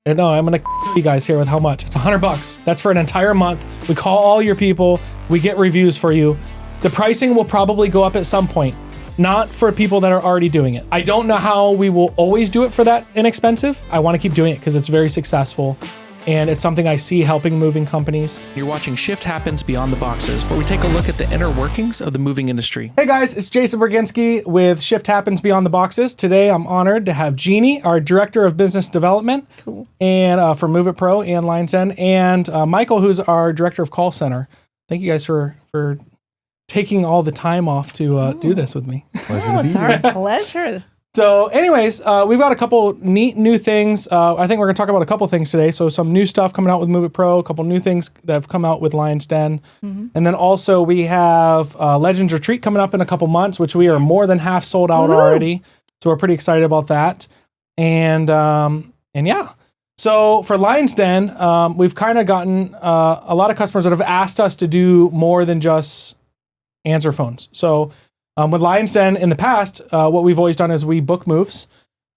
No, I'm gonna you guys here with how much. It's $100. That's for an entire month. We call all your people. We get reviews for you. The pricing will probably go up at some point, not for people that are already doing it. I don't know how we will always do it for that inexpensive. I want to keep doing it because it's very successful. And it's something I see helping moving companies. You're watching Shift Happens Beyond the Boxes, where we take a look at the inner workings of the moving industry. Hey guys, it's Jason Bergenske with Shift Happens Beyond the Boxes. Today I'm honored to have Jeannie, our Director of Business Development, and for MoveitPro and Lion's Den, and Michael, who's our Director of Call Center. Thank you guys for taking all the time off to do this with me. Oh, it's our pleasure. So anyways, we've got a couple neat new things. I think we're going to talk about a couple things today. So some new stuff coming out with MoveitPro, a couple new things that have come out with Lion's Den. And then also we have Legends Retreat coming up in a couple months, which we are more than half sold out already. So we're pretty excited about that. And yeah. So for Lion's Den, we've kind of gotten a lot of customers that have asked us to do more than just answer phones. So with Lion's Den in the past, what we've always done is we book moves.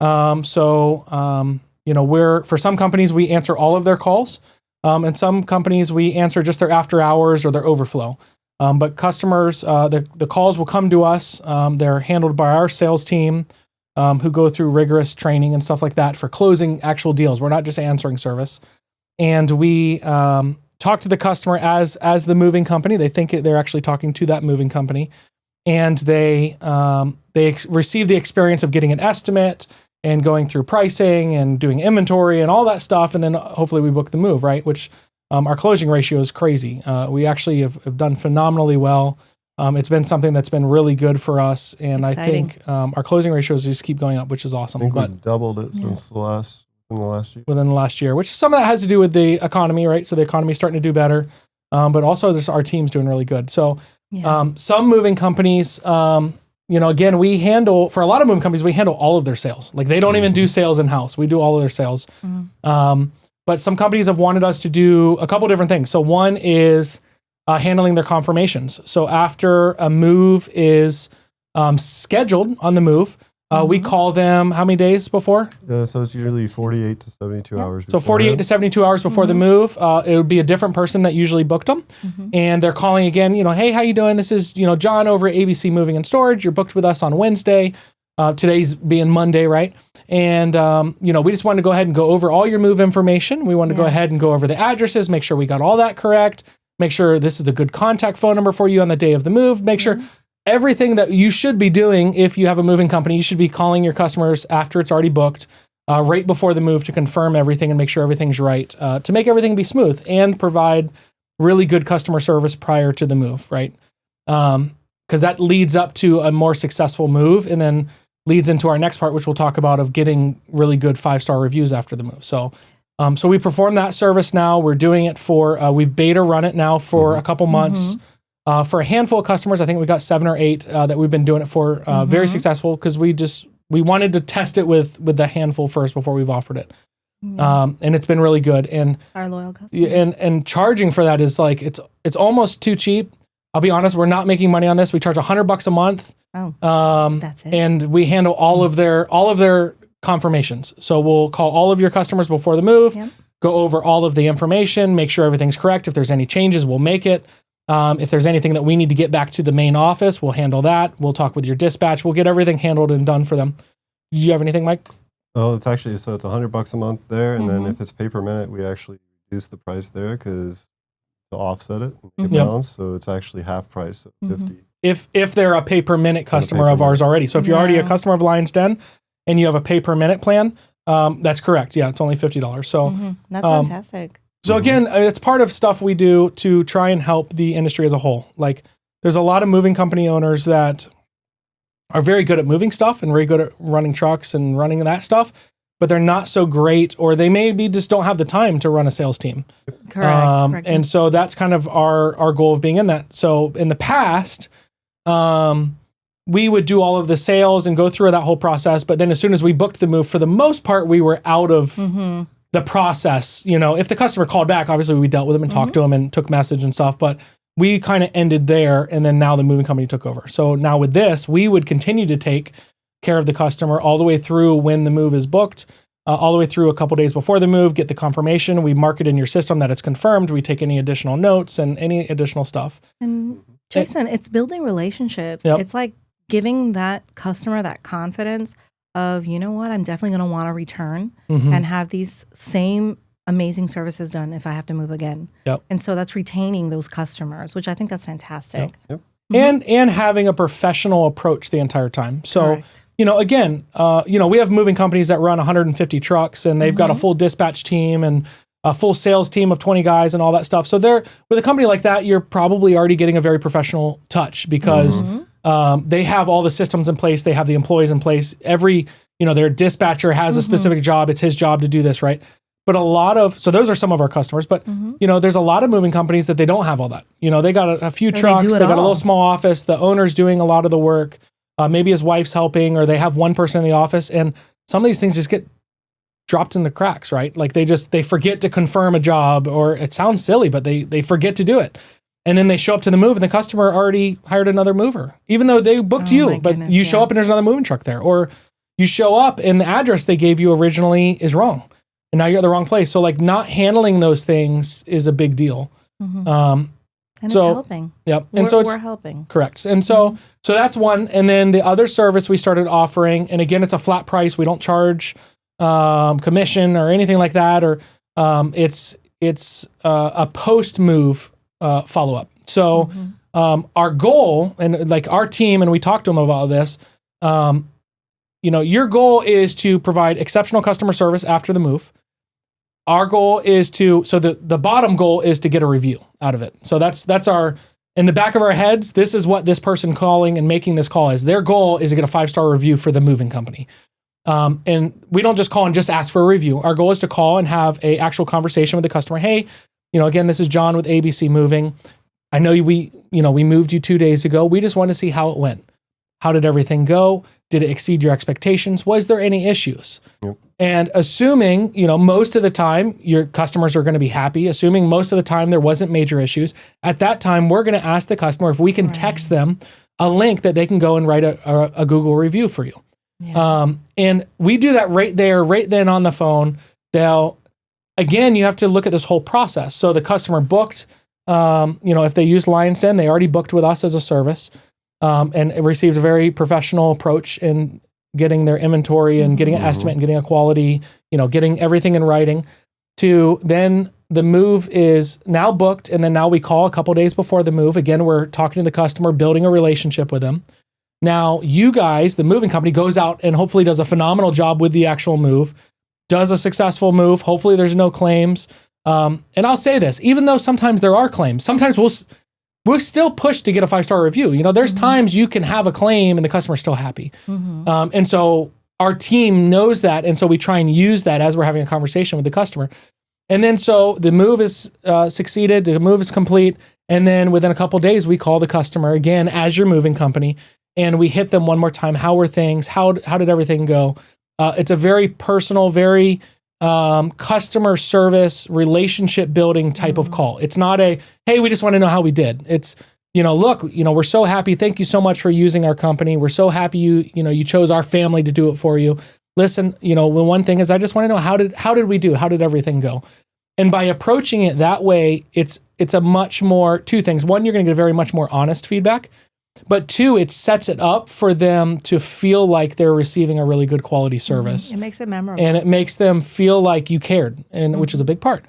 For some companies, we answer all of their calls. And some companies, we answer just their after hours or their overflow. But customers, the calls will come to us. They're handled by our sales team, who go through rigorous training and stuff like that for closing actual deals. We're not just answering service. And we talk to the customer as the moving company. They think they're actually talking to that moving company. And they receive the experience of getting an estimate and going through pricing and doing inventory and all that stuff. And then hopefully we book the move, right? Which our closing ratio is crazy. We actually have done phenomenally well. It's been something that's been really good for us. And exciting. I think our closing ratios just keep going up, which is awesome. I think we've doubled it since within the last year, which some of that has to do with the economy, right? So the economy is starting to do better. But also our team's doing really good. So some moving companies, again, we handle, for a lot of moving companies, we handle all of their sales. Like they don't even do sales in-house. We do all of their sales. But some companies have wanted us to do a couple different things. So one is handling their confirmations. So after a move is scheduled on the move, we call them how many days before? So it's usually 48 to 72 hours. So 48 to 72 hours before the move, it would be a different person that usually booked them. And they're calling again, hey, how you doing? This is, John over at ABC Moving and Storage. You're booked with us on Wednesday. Today's being Monday, right? And, we just wanted to go ahead and go over all your move information. We wanted to go ahead and go over the addresses, make sure we got all that correct, make sure this is a good contact phone number for you on the day of the move, make sure everything that you should be doing if you have a moving company, you should be calling your customers after it's already booked, right before the move to confirm everything and make sure everything's right, to make everything be smooth and provide really good customer service prior to the move, right? Because that leads up to a more successful move and then leads into our next part, which we'll talk about, of getting really good 5-star reviews after the move. So we perform that service now. We're doing it we've beta run it now for a couple months. For a handful of customers, I think we got 7 or 8 that we've been doing it for. Very successful because we wanted to test it with the handful first before we've offered it. And it's been really good. And our loyal customers. And charging for that is like, it's almost too cheap. I'll be honest, we're not making money on this. We charge $100 a month. That's it. And we handle all of their confirmations. So we'll call all of your customers before the move, go over all of the information, make sure everything's correct. If there's any changes, we'll make it. If there's anything that we need to get back to the main office, we'll handle that. We'll talk with your dispatch. We'll get everything handled and done for them. Do you have anything, Mike? Oh, it's $100 a month there. And then if it's pay per minute, we actually reduce the price there because to offset it and balance. So it's actually half price of 50. If they're a pay per minute customer of ours already. So if you're already a customer of Lion's Den and you have a pay per minute plan, that's correct. Yeah, it's only $50. So that's fantastic. So again, it's part of stuff we do to try and help the industry as a whole. Like there's a lot of moving company owners that are very good at moving stuff and very good at running trucks and running that stuff, but they're not so great, or they maybe just don't have the time to run a sales team. Correct. And so that's kind of our goal of being in that. So in the past, we would do all of the sales and go through that whole process. But then as soon as we booked the move, for the most part, we were out of the process. If the customer called back, obviously we dealt with them and talked to them and took message and stuff, but we kind of ended there. And then now the moving company took over. So now with this, we would continue to take care of the customer all the way through when the move is booked. all the way through a couple days before the move, get the confirmation. We mark it in your system that it's confirmed. We take any additional notes and any additional stuff. And Jason, it's building relationships. Yep. It's like giving that customer that confidence of, you know what, I'm definitely going to want to return and have these same amazing services done if I have to move again. Yep. And so that's retaining those customers, which I think that's fantastic. Yep. And having a professional approach the entire time. So, Correct. Again, we have moving companies that run 150 trucks and they've got a full dispatch team and a full sales team of 20 guys and all that stuff. So with a company like that, you're probably already getting a very professional touch because they have all the systems in place. They have the employees in place. Their dispatcher has a specific job. It's his job to do this, right? But so those are some of our customers, but there's a lot of moving companies that they don't have all that. They got a few trucks, they got a little small office, the owner's doing a lot of the work, maybe his wife's helping, or they have one person in the office, and some of these things just get dropped in the cracks, right? Like they forget to confirm a job, or it sounds silly, but they forget to do it. And then they show up to the move and the customer already hired another mover, even though they booked you, but you show up and there's another moving truck there, or you show up and the address they gave you originally is wrong. And now you're at the wrong place. So not handling those things is a big deal. And it's helping. Yep. And so we're helping. Correct. And so that's one. And then the other service we started offering, and again, it's a flat price. We don't charge commission or anything like that. Or it's a post-move follow-up. So our goal, and our team, and we talked to them about this, your goal is to provide exceptional customer service after the move. Our goal is the bottom goal is to get a review out of it. So that's in the back of our heads, this is what this person calling and making this call is. Their goal is to get a 5-star review for the moving company. And we don't just call and just ask for a review. Our goal is to call and have a actual conversation with the customer. Hey, again, this is John with ABC Moving. I know we moved you 2 days ago. We just want to see how it went. How did everything go? Did it exceed your expectations? Was there any issues? Yep. And assuming, most of the time your customers are going to be happy, assuming most of the time there wasn't major issues, at that time, we're going to ask the customer if we can text them a link that they can go and write a Google review for you. Yeah. And we do that right there, right then on the phone. Again, you have to look at this whole process. So the customer booked, if they use Lion's Den, they already booked with us as a service. And received a very professional approach in getting their inventory and getting an estimate and getting a quality, getting everything in writing. To then the move is now booked, and then now we call a couple days before the move. Again, we're talking to the customer, building a relationship with them. Now, you guys, the moving company, goes out and hopefully does a phenomenal job with the actual move, does a successful move. Hopefully there's no claims. And I'll say this, even though sometimes there are claims, sometimes we'll still push to get a 5-star review. There's times you can have a claim and the customer's still happy. And so our team knows that. And so we try and use that as we're having a conversation with the customer. And then so the move is succeeded, the move is complete. And then within a couple days, we call the customer again as your moving company. And we hit them one more time. How were things? How did everything go? It's a very personal, very customer service, relationship building type of call. It's not hey, we just want to know how we did. It's, look, we're so happy. Thank you so much for using our company. We're so happy you chose our family to do it for you. Listen, one thing is I just want to know how did we do? How did everything go? And by approaching it that way, it's a much more, two things. One, you're going to get very much more honest feedback. But two, it sets it up for them to feel like they're receiving a really good quality service. It makes it memorable. And it makes them feel like you cared, and which is a big part.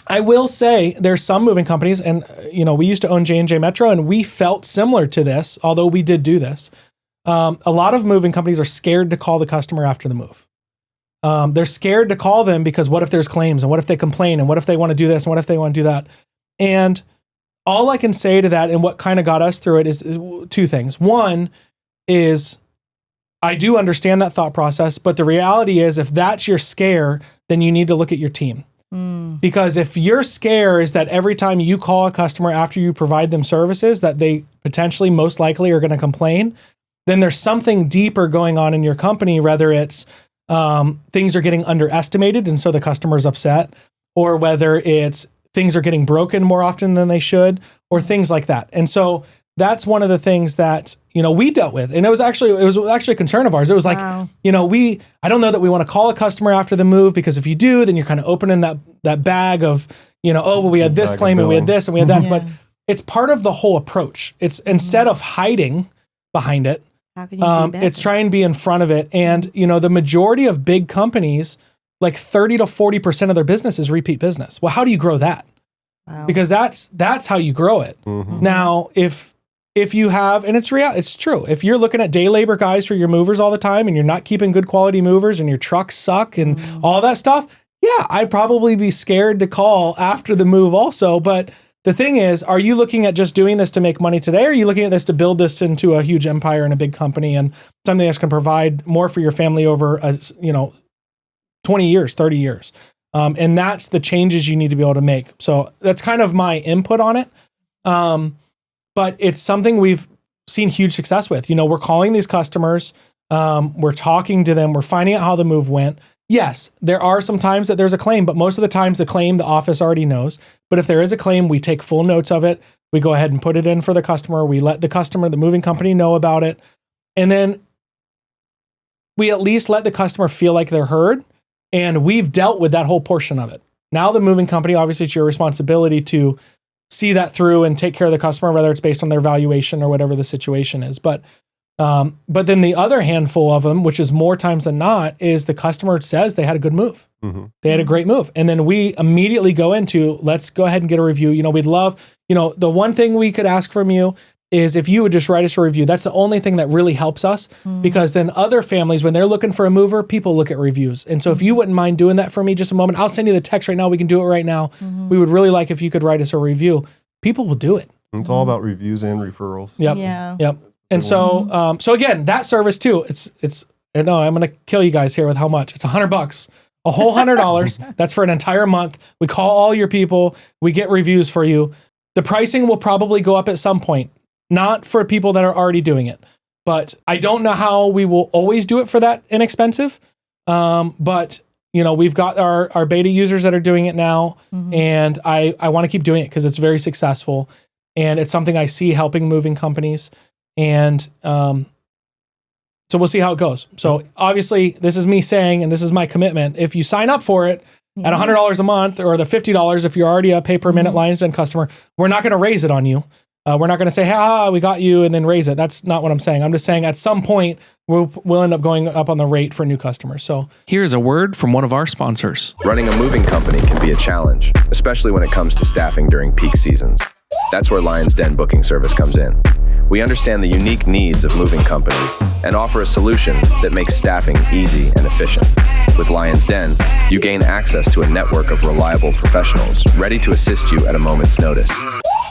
I will say there's some moving companies, and we used to own J&J Metro, and we felt similar to this, although we did do this. A lot of moving companies are scared to call the customer after the move. They're scared to call them because what if there's claims, and what if they complain, and what if they want to do this, and what if they want to do that? And all I can say to that, and what kind of got us through it, is two things. One is I do understand that thought process, but the reality is if that's your scare, then you need to look at your team. Because if your scare is that every time you call a customer after you provide them services that they potentially most likely are going to complain, then there's something deeper going on in your company, whether it's things are getting underestimated and so the customer's upset, or whether it's things are getting broken more often than they should, or things like that. And so that's one of the things that, we dealt with. And it was actually a concern of ours. It was like, I don't know that we want to call a customer after the move, because if you do, then you're kind of opening that bag of, we had this claim and we had this and we had that. But it's part of the whole approach. It's instead of hiding behind it, it's trying to be in front of it. And, the majority of big companies, like 30 to 40% of their business is repeat business. Well, how do you grow that? Wow. Because that's how you grow it. Mm-hmm. Now, if you have, and it's true, if you're looking at day labor guys for your movers all the time and you're not keeping good quality movers and your trucks suck and all that stuff, yeah, I'd probably be scared to call after the move also. But the thing is, are you looking at just doing this to make money today? Or are you looking at this to build this into a huge empire and a big company and something that's going to provide more for your family over, 20 years, 30 years? And that's the changes you need to be able to make. So that's kind of my input on it. But it's something we've seen huge success with. We're calling these customers, we're talking to them, we're finding out how the move went. Yes, there are some times that there's a claim, but most of the times the office already knows. But if there is a claim, we take full notes of it. We go ahead and put it in for the customer. We let the moving company know about it. And then we at least let the customer feel like they're heard. And we've dealt with that whole portion of it. Now the moving company, obviously it's your responsibility to see that through and take care of the customer, whether it's based on their valuation or whatever the situation is. But then the other handful of them, which is more times than not, is the customer says they had a good move. Mm-hmm. They had a great move. And then we immediately go into, let's go ahead and get a review. We'd love, the one thing we could ask from you is if you would just write us a review. That's the only thing that really helps us, because then other families, when they're looking for a mover, people look at reviews. And so if you wouldn't mind doing that for me just a moment, I'll send you the text right now. We can do it right now. We would really like if you could write us a review. People will do it. It's all about reviews and referrals. Yep. Yeah. Yep. And so, so again, that service too, I'm going to kill you guys here with how much. It's $100, a whole $100. That's for an entire month. We call all your people. We get reviews for you. The pricing will probably go up at some point. Not for people that are already doing it, but I don't know how we will always do it for that inexpensive. But we've got our beta users that are doing it now, and I want to keep doing it because it's very successful, and it's something I see helping moving companies, and so we'll see how it goes. So obviously, this is me saying, and this is my commitment. If you sign up for it at $100 a month, or the $50 if you're already a pay per minute Lions Den customer, we're not going to raise it on you. We're not going to say, we got you, and then raise it. That's not what I'm saying. I'm just saying at some point, we'll end up going up on the rate for new customers. So here's a word from one of our sponsors. Running a moving company can be a challenge, especially when it comes to staffing during peak seasons. That's where Lions Den booking service comes in. We understand the unique needs of moving companies and offer a solution that makes staffing easy and efficient. With Lions Den, you gain access to a network of reliable professionals ready to assist you at a moment's notice.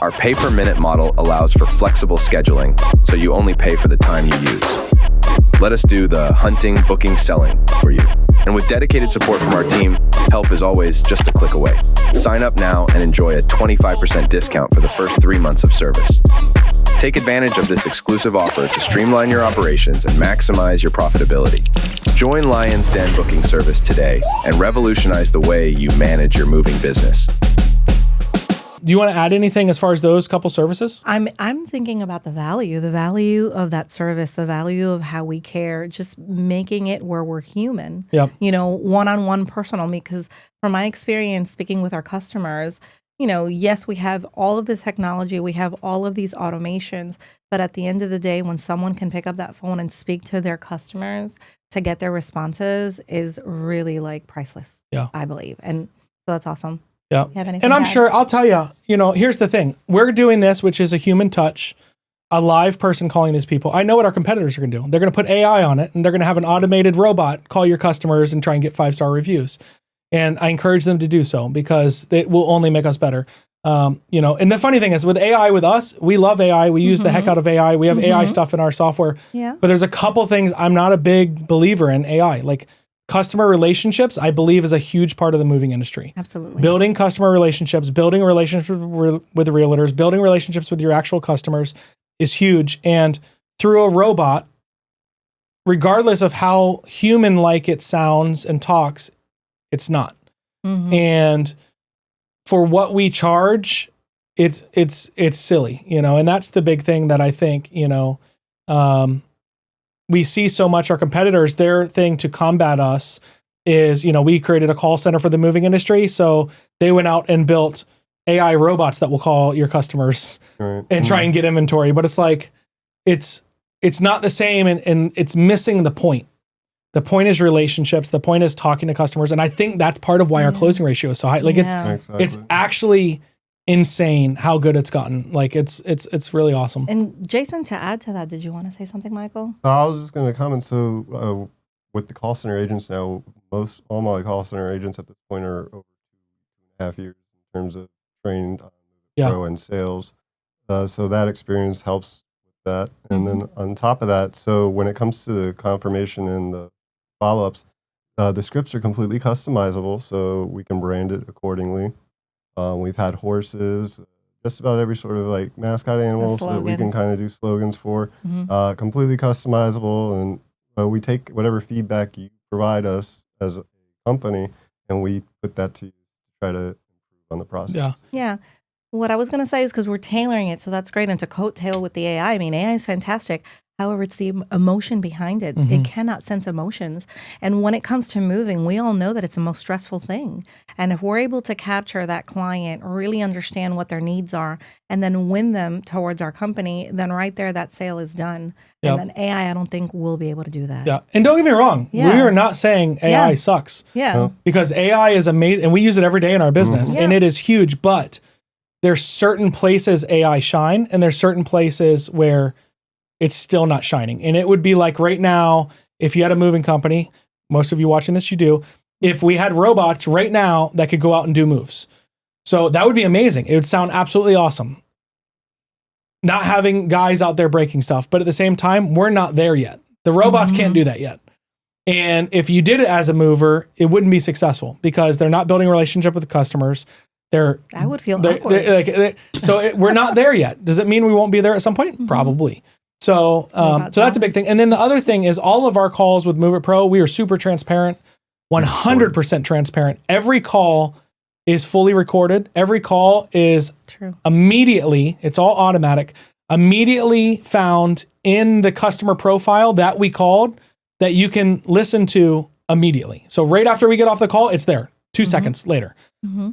Our pay-per-minute model allows for flexible scheduling, so you only pay for the time you use. Let us do the hunting, booking, selling for you. And with dedicated support from our team, help is always just a click away. Sign up now and enjoy a 25% discount for the first 3 months of service. Take advantage of this exclusive offer to streamline your operations and maximize your profitability. Join Lions Den booking service today and revolutionize the way you manage your moving business. Do you want to add anything as far as those couple services? I'm thinking about the value of that service, the value of how we care, just making it where we're human. Yep. One-on-one personal, because from my experience speaking with our customers, yes, we have all of this technology, we have all of these automations, but at the end of the day, when someone can pick up that phone and speak to their customers to get their responses is really priceless. Yeah. I believe. And so that's awesome. Yeah. And I'm sure, I'll tell you, here's the thing. We're doing this, which is a human touch, a live person calling these people. I know what our competitors are going to do. They're going to put AI on it, and they're going to have an automated robot call your customers and try and get 5-star reviews. And I encourage them to do so because it will only make us better. And the funny thing is with AI, with us, we love AI. We use the heck out of AI. We have AI stuff in our software. Yeah. But there's a couple things I'm not a big believer in AI. Like customer relationships, I believe, is a huge part of the moving industry. Absolutely. Building customer relationships, building relationships with realtors, building relationships with your actual customers is huge. And through a robot, regardless of how human-like it sounds and talks, it's not. And for what we charge, it's silly, and that's the big thing that I think, we see so much. Our competitors, their thing to combat us is, we created a call center for the moving industry. So they went out and built AI robots that will call your customers and try and get inventory. But it's like, it's not the same, and it's missing the point. The point is relationships. The point is talking to customers. And I think that's part of why our closing ratio is so high. Like it's actually insane how good it's gotten. Like it's really awesome. And Jason, to add to that, did you want to say something, Michael? I was just going to comment. So with the call center agents now, all my call center agents at this point are over 2.5 years in terms of training on Pro and sales. So that experience helps with that. And then on top of that, so when it comes to the confirmation and the follow-ups, the scripts are completely customizable, so we can brand it accordingly. We've had horses, just about every sort of like mascot animal so that we can kind of do slogans for, completely customizable. And we take whatever feedback you provide us as a company, and we put that to try to improve on the process. Yeah. What I was going to say is because we're tailoring it, so that's great. And to coattail with the AI, I mean, AI is fantastic. However, it's the emotion behind it. It cannot sense emotions. And when it comes to moving, we all know that it's the most stressful thing. And if we're able to capture that client, really understand what their needs are, and then win them towards our company, then right there, that sale is done. And then AI, I don't think we'll be able to do that. Yeah. And don't get me wrong. We are not saying AI sucks. Because AI is amazing. And we use it every day in our business. And it is huge. But there's certain places AI shine, and there's certain places where it's still not shining. And it would be like right now, if you had a moving company, most of you watching this, you do, if we had robots right now that could go out and do moves. So that would be amazing. It would sound absolutely awesome. Not having guys out there breaking stuff, but at the same time, we're not there yet. The robots can't do that yet. And if you did it as a mover, it wouldn't be successful because they're not building a relationship with the customers. I would feel awkward. So we're not there yet. Does it mean we won't be there at some point? Probably. So that's a big thing. And then the other thing is all of our calls with MoveitPro, we are super transparent, 100% transparent. Every call is fully recorded. Every call is immediately, it's all automatic, immediately found in the customer profile that we called that you can listen to immediately. So right after we get off the call, it's there 2 seconds later.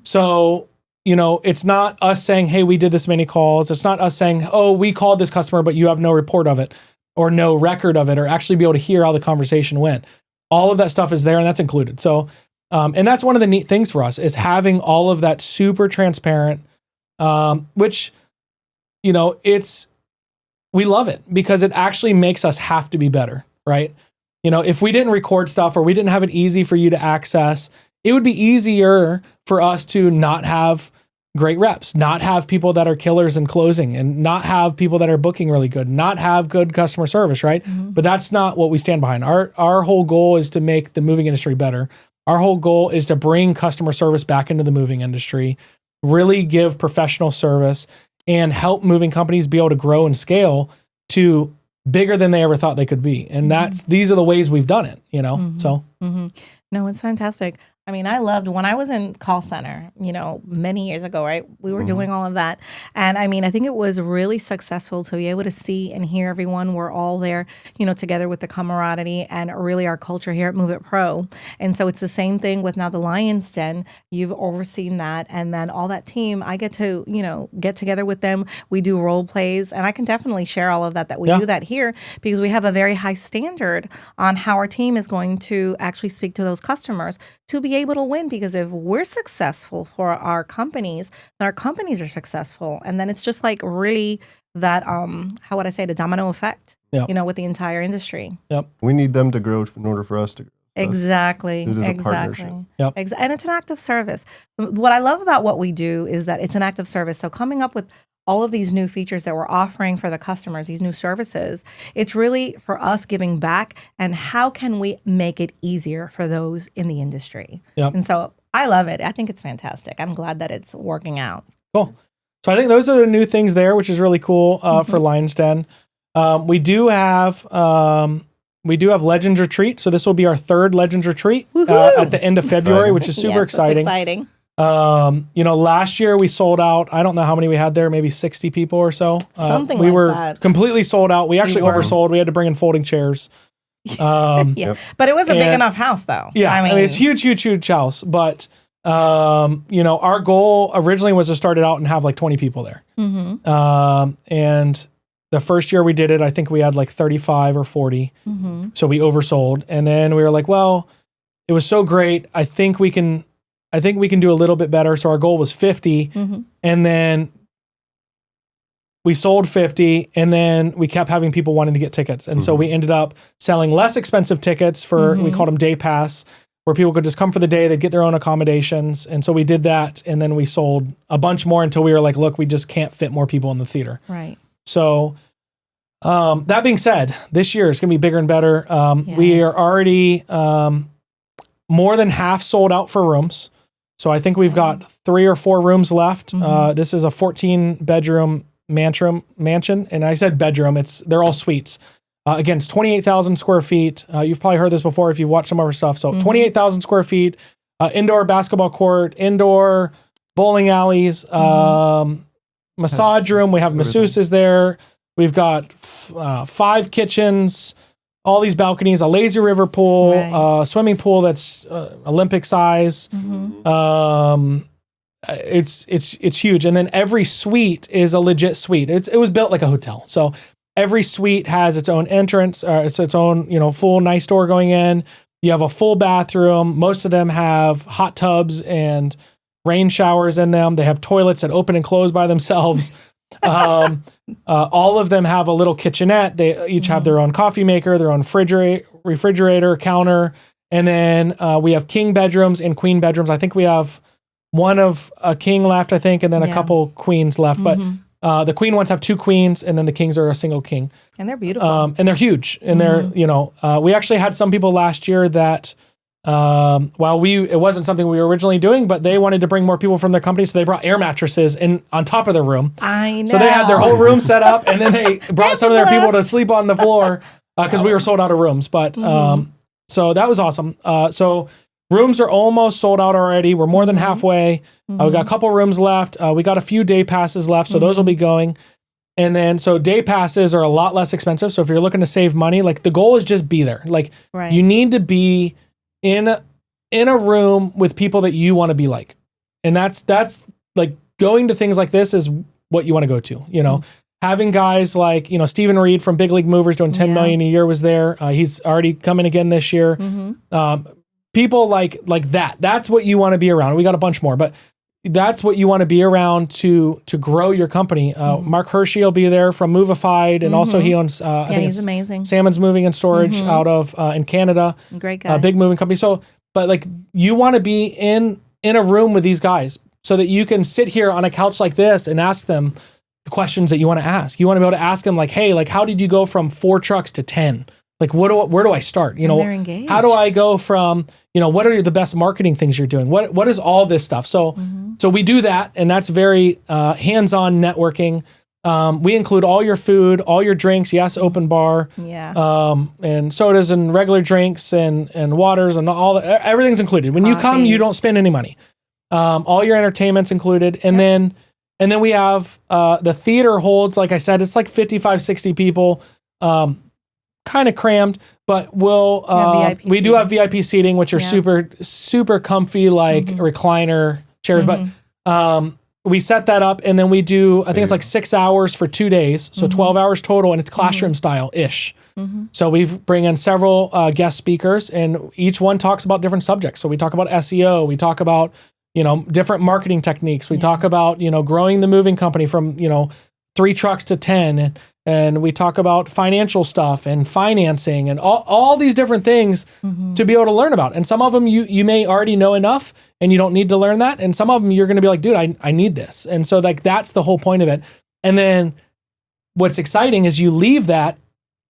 So it's not us saying, hey, we did this many calls. It's not us saying, oh, we called this customer, but you have no report of it or no record of it or actually be able to hear how the conversation went. All of that stuff is there and that's included. So, and that's one of the neat things for us is having all of that super transparent, which, we love it because it actually makes us have to be better, right? If we didn't record stuff or we didn't have it easy for you to access, it would be easier for us to not have great reps, not have people that are killers in closing, and not have people that are booking really good, not have good customer service, right? But that's not what we stand behind. Our whole goal is to make the moving industry better. Our whole goal is to bring customer service back into the moving industry, really give professional service, and help moving companies be able to grow and scale to bigger than they ever thought they could be. And these are the ways we've done it, so. No, it's fantastic. I mean, I loved when I was in call center, many years ago, right? We were doing all of that. And I mean, I think it was really successful to be able to see and hear everyone. We're all there, together with the camaraderie and really our culture here at MoveitPro. And so it's the same thing with now the Lion's Den. You've overseen that. And then all that team, I get to, get together with them. We do role plays. And I can definitely share all of that we do that here because we have a very high standard on how our team is going to actually speak to those customers to be able to win, because if we're successful for our companies, then our companies are successful. And then it's just like really that, how would I say, the domino effect, with the entire industry. We need them to grow in order for us to grow. Exactly. It is a partnership. And it's an act of service. What I love about what we do is that it's an act of service. So coming up with all of these new features that we're offering for the customers, these new services, it's really for us giving back and how can we make it easier for those in the industry. And so I love it. I think it's fantastic. I'm glad that it's working out. Cool. So I think those are the new things there, which is really cool for Lion's Den. We do have Legends Retreat. So this will be our third Legends Retreat at the end of February, which is super exciting. Last year we sold out. I don't know how many we had there, maybe 60 people or so. Something we like were that. completely sold out. We actually oversold. We had to bring in folding chairs. But it was a big enough house though. Yeah, I mean it's huge house. But our goal originally was to start it out and have like 20 people there. And the first year we did it, I think we had like 35 or 40. So we oversold, and then we were like, well, it was so great. I think we can do a little bit better. So our goal was 50, and then we sold 50, and then we kept having people wanting to get tickets. And so we ended up selling less expensive tickets for, we called them day pass, where people could just come for the day, they'd get their own accommodations. And so we did that, and then we sold a bunch more until we were like, look, we just can't fit more people in the theater. Right. So that being said, this year is going to be bigger and better. We are already more than half sold out for rooms. So I think we've got 3 or 4 rooms left. This is a 14-bedroom mansion. And I said bedroom, they're all suites. Again, it's 28,000 square feet. You've probably heard this before if you've watched some of our stuff. So 28,000 square feet, indoor basketball court, indoor bowling alleys, massage room. We have masseuses there. We've got 5 kitchens, all these balconies, a lazy river pool, swimming pool that's Olympic size. It's huge. And then every suite is a legit suite. It was built like a hotel. So every suite has its own entrance, it's its own, full nice door going in. You have a full bathroom. Most of them have hot tubs and rain showers in them. They have toilets that open and close by themselves. All of them have a little kitchenette. They each have their own coffee maker, their own refrigerator, counter. And then we have king bedrooms and queen bedrooms. I think we have one of a king left, I think, and then a couple queens left. But the queen ones have 2 queens, and then the kings are a single king. And they're beautiful. And they're huge. And they're, we actually had some people last year that, it wasn't something we were originally doing, but they wanted to bring more people from their company, so they brought air mattresses on top of their room. I know. So they had their whole room set up, and then they brought some of their people to sleep on the floor because we were sold out of rooms. But so that was awesome. So rooms are almost sold out already. We're more than halfway. We got a couple rooms left. We got a few day passes left, so those will be going. And then, so day passes are a lot less expensive. So if you're looking to save money, like the goal is just be there. Like you need to be in a room with people that you want to be like. And that's like going to things like this is what you want to go to, having guys like, Stephen Reed from Big League Movers doing 10 million a year was there. He's already coming again this year. People like that. That's what you want to be around. We got a bunch more, but that's what you want to be around to grow your company. Mark Hershey will be there from MoveitPro, and also he owns I think he's amazing. Salmon's Moving and Storage out of in Canada. Great guy. Big moving company. So, but like you want to be in a room with these guys so that you can sit here on a couch like this and ask them the questions that you want to ask. You want to be able to ask them like, hey, like how did you go from 4 trucks to 10? Like where do I start? They're engaged. How do I go from, what are the best marketing things you're doing? What is all this stuff? So so we do that, and that's very hands-on networking. We include all your food, all your drinks, yes, open bar. And sodas and regular drinks and waters and everything's included. When you come, you don't spend any money. All your entertainment's included. And then we have the theater holds, like I said, it's like 55, 60 people. Kind of crammed, but we do have VIP seating, which are super, super comfy, like recliner chairs. But we set that up, and then we do, I think it's like 6 hours for 2 days, so 12 hours total, and it's classroom style-ish. So we bring in several guest speakers, and each one talks about different subjects. So we talk about SEO, we talk about, different marketing techniques. We talk about, growing the moving company from, 3 trucks to 10, and we talk about financial stuff and financing and all these different things to be able to learn about. And some of them you may already know enough and you don't need to learn that. And some of them you're going to be like, dude, I need this. And so like, that's the whole point of it. And then what's exciting is you leave that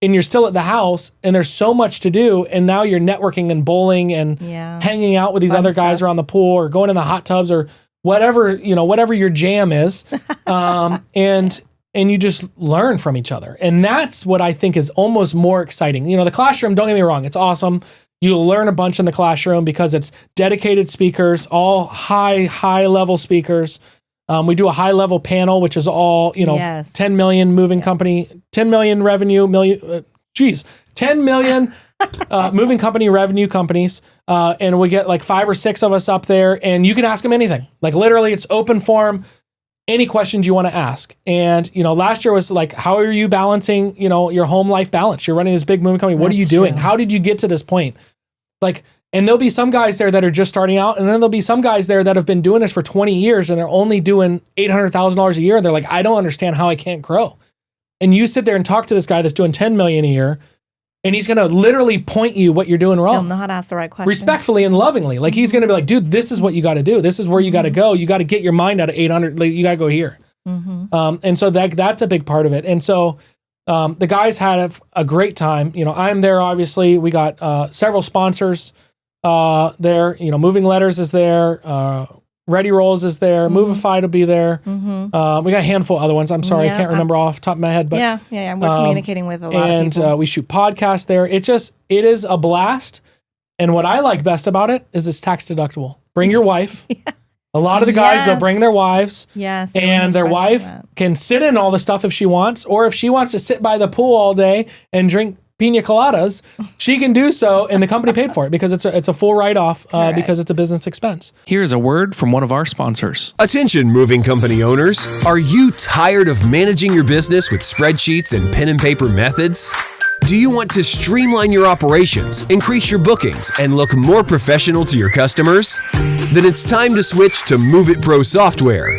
and you're still at the house and there's so much to do. And now you're networking and bowling and hanging out with these other guys around the pool or going in the hot tubs or whatever, whatever your jam is. And you just learn from each other. And that's what I think is almost more exciting. The classroom, don't get me wrong, it's awesome. You'll learn a bunch in the classroom because it's dedicated speakers, all high level speakers. We do a high level panel, which is all, 10 million moving company, 10 million revenue, 10 million moving company revenue companies. And we get like 5 or 6 of us up there, and you can ask them anything. Like literally it's open forum, any questions you want to ask. And, last year was like, how are you balancing, your home life balance? You're running this big moving company. What are you doing? True. How did you get to this point? Like, and there'll be some guys there that are just starting out, and then there'll be some guys there that have been doing this for 20 years and they're only doing $800,000 a year. And they're like, I don't understand how I can't grow. And you sit there and talk to this guy that's doing 10 million a year, and he's going to literally point you what you're doing wrong. He'll know how to ask the right question. Respectfully and lovingly. Like he's going to be like, dude, this is what you got to do. This is where you got to go. You got to get your mind out of 800. Like, you got to go here. And so that's a big part of it. And so the guys had a great time. I'm there, obviously. We got several sponsors there. Moving Letters is there. Ready Rolls is there. MoveitPro will be there. We got a handful of other ones. I'm sorry, I can't remember off the top of my head. But yeah. We're communicating with a lot of people. And we shoot podcasts there. It is a blast. And what I like best about it is it's tax deductible. Bring your wife. A lot of the guys, they'll bring their wives. Yes. And their wife can sit in all the stuff if she wants, or if she wants to sit by the pool all day and drink pina coladas, she can do so, and the company paid for it because it's a full write-off because it's a business expense. Here's a word from one of our sponsors. Attention, moving company owners. Are you tired of managing your business with spreadsheets and pen and paper methods? Do you want to streamline your operations, increase your bookings, and look more professional to your customers? Then it's time to switch to MoveitPro software.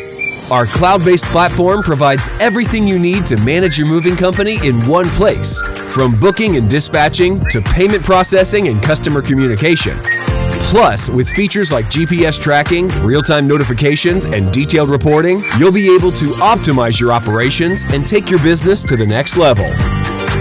Our cloud-based platform provides everything you need to manage your moving company in one place, from booking and dispatching to payment processing and customer communication. Plus, with features like GPS tracking, real-time notifications, and detailed reporting, you'll be able to optimize your operations and take your business to the next level.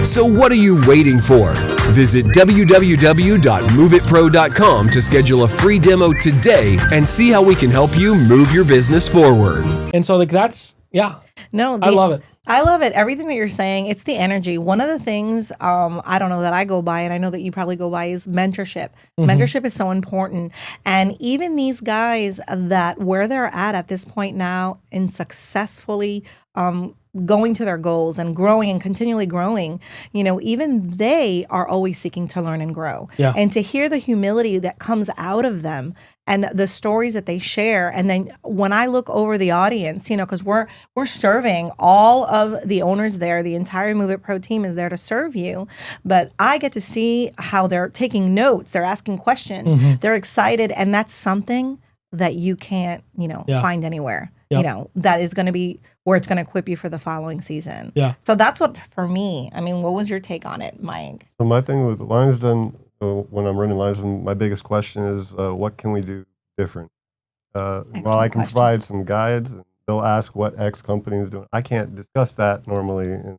So what are you waiting for? Visit www.moveitpro.com to schedule a free demo today and see how we can help you move your business forward. And so that's, No, I love it. I love it. Everything that you're saying, it's the energy. One of the things I don't know that I go by, and I know that you probably go by, is mentorship. Mentorship is so important. And even these guys that where they're at this point now in successfully going to their goals and growing and continually growing, even they are always seeking to learn and grow. Yeah. And to hear the humility that comes out of them and the stories that they share. And then when I look over the audience, because we're serving all of the owners there, the entire MoveitPro team is there to serve you. But I get to see how they're taking notes, they're asking questions, they're excited. And that's something that you can't, find anywhere. Yep. That is going to be where it's going to equip you for the following season. Yeah. So that's what, for me, what was your take on it, Mike? So my thing with Lions Den, when I'm running Lions Den, my biggest question is, what can we do different? While I can provide some guides, they'll ask what X company is doing. I can't discuss that normally in an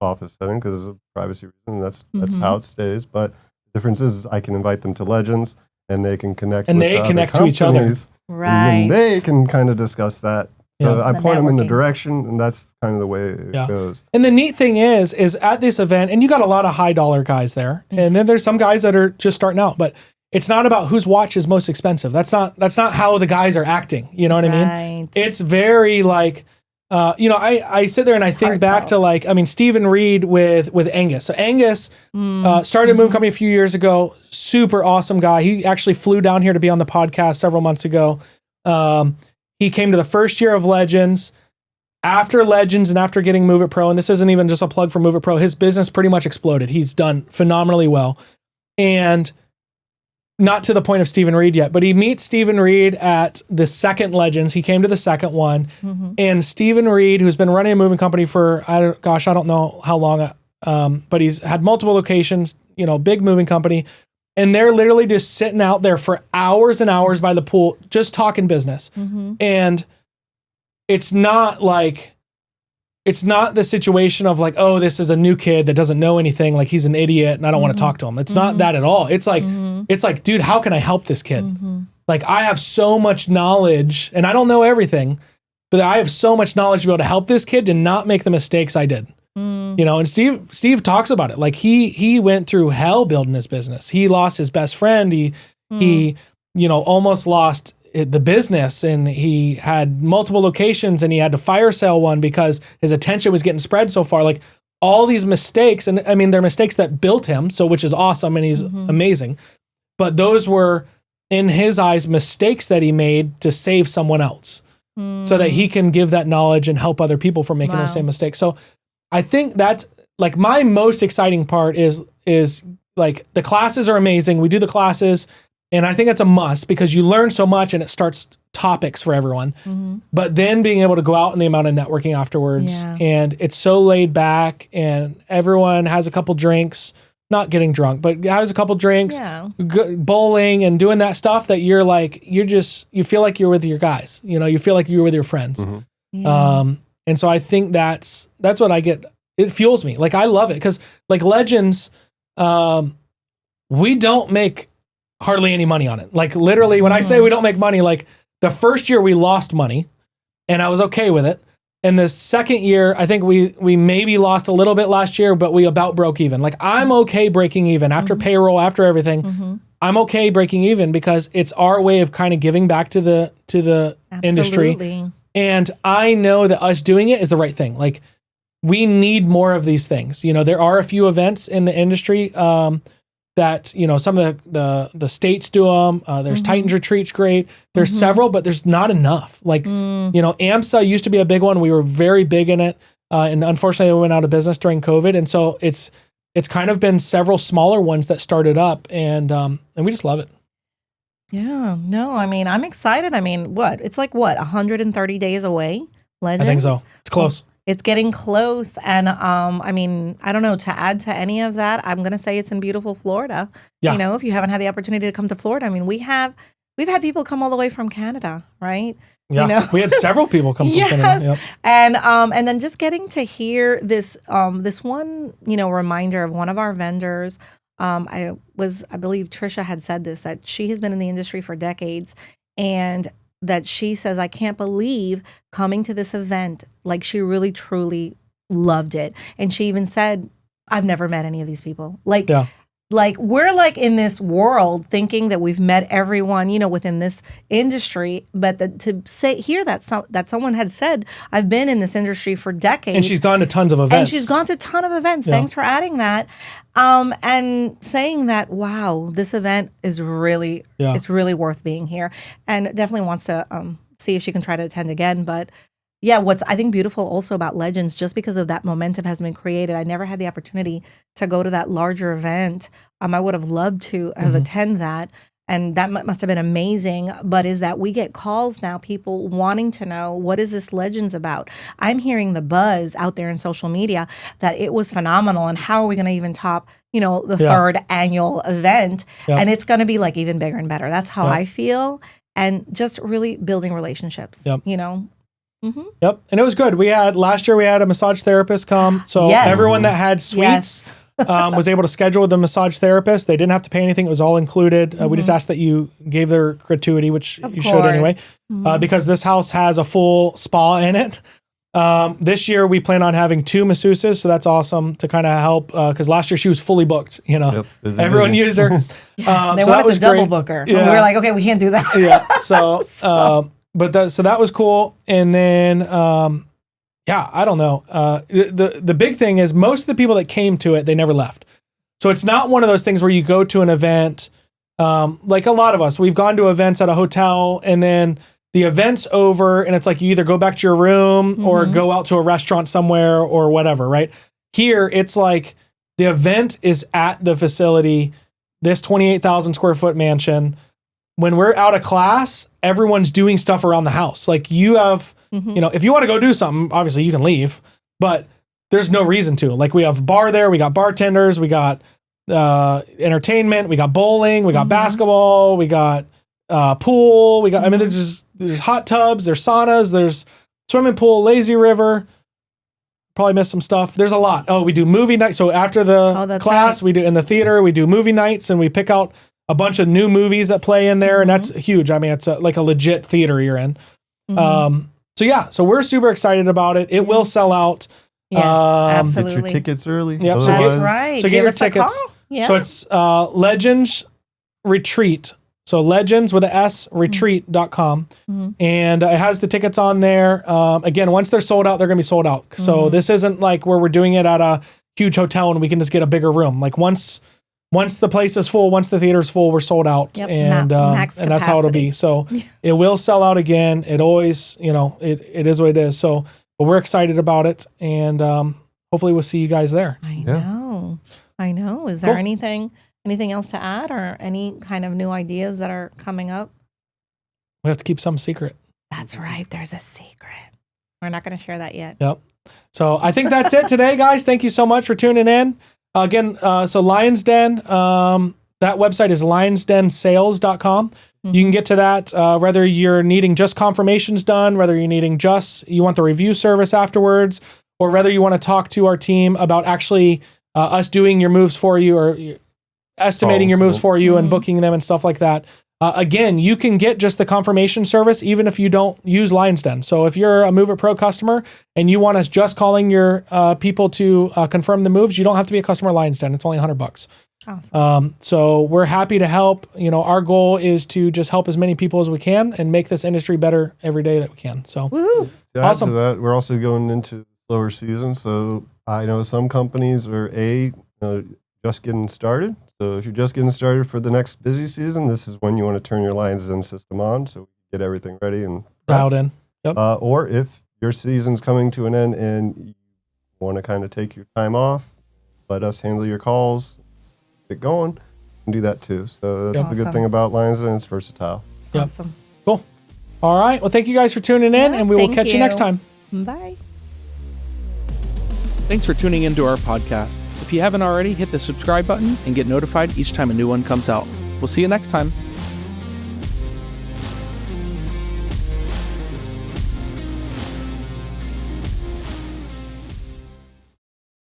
office setting because of privacy reason. That's how it stays. But the difference is I can invite them to Legends, and they can connect and with they connect to each other. Right. And they can kind of discuss that. So I point them in the direction, and that's kind of the way it goes. And the neat thing is at this event, and you got a lot of high dollar guys there, and then there's some guys that are just starting out, but it's not about whose watch is most expensive. That's not how the guys are acting. You know what I mean? It's very like, I sit there and I think back to Stephen Reed with Angus. So Angus started a moving company a few years ago. Super awesome guy. He actually flew down here to be on the podcast several months ago. He came to the first year of Legends. After Legends and after getting MoveitPro, and this isn't even just a plug for MoveitPro, his business pretty much exploded. He's done phenomenally well. And not to the point of Stephen Reed yet, but he meets Stephen Reed at the second Legends. He came to the second one. And Stephen Reed, who's been running a moving company for, I don't know how long, but he's had multiple locations, big moving company. And they're literally just sitting out there for hours and hours by the pool, just talking business. And it's not the situation of like, oh, this is a new kid that doesn't know anything. Like he's an idiot and I don't want to talk to him. It's not that at all. It's like, dude, how can I help this kid? Like I have so much knowledge and I don't know everything, but I have so much knowledge to be able to help this kid to not make the mistakes I did. You know, and Steve talks about it. Like he went through hell building his business. He lost his best friend. He you know, almost lost the business, and he had multiple locations, and he had to fire sale one because his attention was getting spread so far. Like all these mistakes, and I mean, they're mistakes that built him, so which is awesome, and he's amazing. But those were, in his eyes, mistakes that he made to save someone else, so that he can give that knowledge and help other people from making those same mistakes. So I think that's like my most exciting part is like the classes are amazing. We do the classes, and I think it's a must because you learn so much and it starts topics for everyone. But then being able to go out and the amount of networking afterwards, and it's so laid back, and everyone has a couple drinks, not getting drunk, but has a couple drinks, bowling and doing that stuff that you're like, you feel like you're with your guys, you know, you feel like you're with your friends. And so I think that's what I get. It fuels me. Like I love it because like Legends, we don't make hardly any money on it. Like literally when I say we don't make money, like the first year we lost money and I was okay with it. And the second year, I think we maybe lost a little bit last year, but we about broke even. Like I'm okay breaking even after payroll, after everything. I'm okay breaking even because it's our way of kind of giving back to the industry. And I know that us doing it is the right thing. Like we need more of these things. You know, there are a few events in the industry that, you know, some of the states do them. There's Titans Retreats, great. There's several, but there's not enough. Like, you know, AMSA used to be a big one. We were very big in it. And unfortunately, we went out of business during COVID. And so it's kind of been several smaller ones that started up, and we just love it. Yeah, no, I mean, I'm excited. I mean, it's like 130 days away? Legends? I think so. It's close. It's getting close. And I mean, I don't know, to add to any of that, I'm going to say it's in beautiful Florida. You know, if you haven't had the opportunity to come to Florida, I mean, we've had people come all the way from Canada, right? Yeah, you know? we had sevevel people come from Canada. Yep. And then just getting to hear this one, you know, reminder of one of our vendors. I believe Trisha had said this, that she has been in the industry for decades, and that she says, I can't believe coming to this event. Like she really, truly loved it. And she even said, I've never met any of these people. Like we're like in this world thinking that we've met everyone, you know, within this industry, but hear that someone had said, I've been in this industry for decades. And she's gone to tons of events. Thanks for adding that. And saying that, wow, this event is really, it's really worth being here, and definitely wants to see if she can try to attend again. But yeah, what's I think beautiful also about Legends, just because of that momentum has been created. I never had the opportunity to go to that larger event. I would have loved to have attended that, and that must have been amazing. But is that we get calls now, people wanting to know, what is this Legends about? I'm hearing the buzz out there in social media that it was phenomenal, and how are we going to even top, you know, the third annual event? And it's going to be like even bigger and better. That's how I feel, and just really building relationships. You know. Yep, and it was good. Last year we had a massage therapist come, so everyone that had suites was able to schedule with a massage therapist. They didn't have to pay anything; it was all included. We just asked that you gave their gratuity, which you should anyway, because this house has a full spa in it. This year we plan on having 2 masseuses, so that's awesome to kind of help, because last year she was fully booked. You know, everyone used her. They wanted to double book her. Yeah. We were like, okay, we can't do that. So. But that was cool. And then, I don't know. The big thing is most of the people that came to it, they never left. So it's not one of those things where you go to an event, like a lot of us, we've gone to events at a hotel, and then the event's over and it's like you either go back to your room or go out to a restaurant somewhere or whatever, right? Here, it's like the event is at the facility, this 28,000 square foot mansion. When we're out of class, everyone's doing stuff around the house. Like you have, you know, if you want to go do something, obviously you can leave, but there's no reason to. Like we have a bar there, we got bartenders, we got entertainment, we got bowling, we got basketball, we got pool, we got, I mean, there's hot tubs, there's saunas, there's swimming pool, lazy river. Probably missed some stuff. There's a lot. Oh, we do movie nights. So after the class, we do in the theater, we do movie nights, and we pick out a bunch of new movies that play in there, and that's huge. I mean, it's like a legit theater you're in. So we're super excited about it. It will sell out. Yes, absolutely. Get your tickets early. Yep. That's Otherwise- right. So get Give your us a tickets. call. Yeah. So it's Legends Retreat. So Legends with a S, retreat.com. And it has the tickets on there. Again, once they're sold out, they're going to be sold out. So this isn't like where we're doing it at a huge hotel and we can just get a bigger room. Like once the place is full, once the theater's full, we're sold out. Yep, And max and that's how it'll be. So it will sell out again. It always, it is what it is. So, but we're excited about it. And hopefully we'll see you guys there. I know. Is there Cool. anything else to add or any kind of new ideas that are coming up? We have to keep some secret. That's right. There's a secret. We're not going to share that yet. Yep. So I think that's it today, guys. Thank you so much for tuning in. Again, so Lion's Den, that website is lionsdensales.com. You can get to that whether you're needing just confirmations done, whether you're needing you want the review service afterwards, or whether you want to talk to our team about actually us doing your moves for you or estimating your moves for you and booking them and stuff like that. Again, you can get just the confirmation service even if you don't use Lion's Den. So if you're a MoveitPro customer and you want us just calling your people to confirm the moves, you don't have to be a customer of Lion's Den. It's only $100. Awesome. So we're happy to help. Our goal is to just help as many people as we can and make this industry better every day that we can. So Woohoo. To add to that, we're also going into slower season. So I know some companies are just getting started. So if you're just getting started for the next busy season, this is when you want to turn your Lion's Den system on so we can get everything ready and dialed in. Yep. Or if your season's coming to an end and you want to kind of take your time off, let us handle your calls, get going, and do that too. So that's the good thing about Lion's Den. It's versatile. Yep. Awesome. Cool. All right. Well, thank you guys for tuning in, and we will catch you next time. Bye. Thanks for tuning into our podcast. If you haven't already, hit the subscribe button and get notified each time a new one comes out. We'll see you next time.